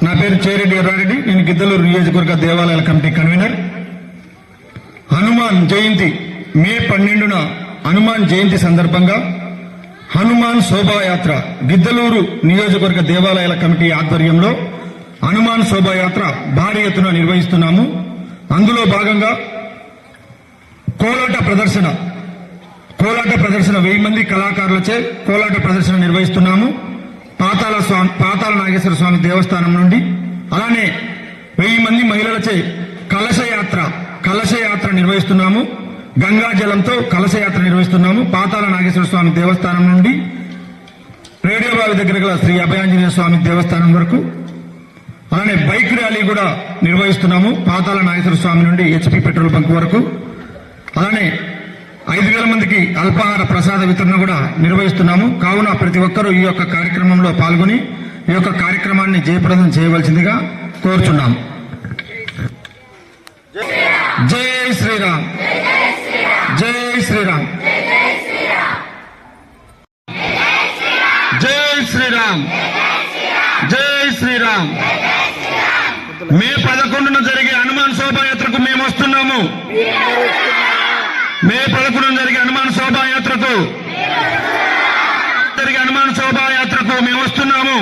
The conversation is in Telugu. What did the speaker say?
నా పేరు చేరెడ్డి ఎర్రారెడ్డి. నేను గిద్దలూరు నియోజకవర్గ దేవాలయాల కమిటీ కన్వీనర్. హనుమాన్ జయంతి మే 12న హనుమాన్ జయంతి సందర్భంగా హనుమాన్ శోభాయాత్ర గిద్దలూరు నియోజకవర్గ దేవాలయాల కమిటీ ఆధ్వర్యంలో హనుమాన్ శోభాయాత్ర భారీ ఎత్తున నిర్వహిస్తున్నాము. అందులో భాగంగా కోలాట ప్రదర్శన 1000 మంది కళాకారులచే కోలాట ప్రదర్శన నిర్వహిస్తున్నాము. పాతాళ నాగేశ్వర స్వామి దేవస్థానం నుండి. అలానే 1000 మంది మహిళలచే కలశయాత్ర నిర్వహిస్తున్నాము. గంగాజలంతో కలశయాత్ర నిర్వహిస్తున్నాము. పాతాళ నాగేశ్వర స్వామి దేవస్థానం నుండి రేడియో బావి దగ్గర గల శ్రీ అభయాంజనేయ స్వామి దేవస్థానం వరకు. అలానే బైక్ ర్యాలీ కూడా నిర్వహిస్తున్నాము. పాతాళ నాగేశ్వర స్వామి నుండి హెచ్పి పెట్రోల్ బంక్ వరకు. అలానే 5000 మందికి అల్పాహార ప్రసాద వితరణ కూడా నిర్వహిస్తున్నాము. కావున ప్రతి ఒక్కరూ ఈ యొక్క కార్యక్రమంలో పాల్గొని ఈ యొక్క కార్యక్రమాన్ని జయప్రదం చేయవలసిందిగా కోరుచున్నాము. జై శ్రీరామ్, జై శ్రీరామ్, జై శ్రీరామ్, జై శ్రీరామ్. మే 11న జరిగే హనుమాన్ శోభాయాత్రకు మేము వస్తున్నాము. మే 11న జరిగే హనుమాన్ శోభాయాత్రకు మేము వస్తున్నాము.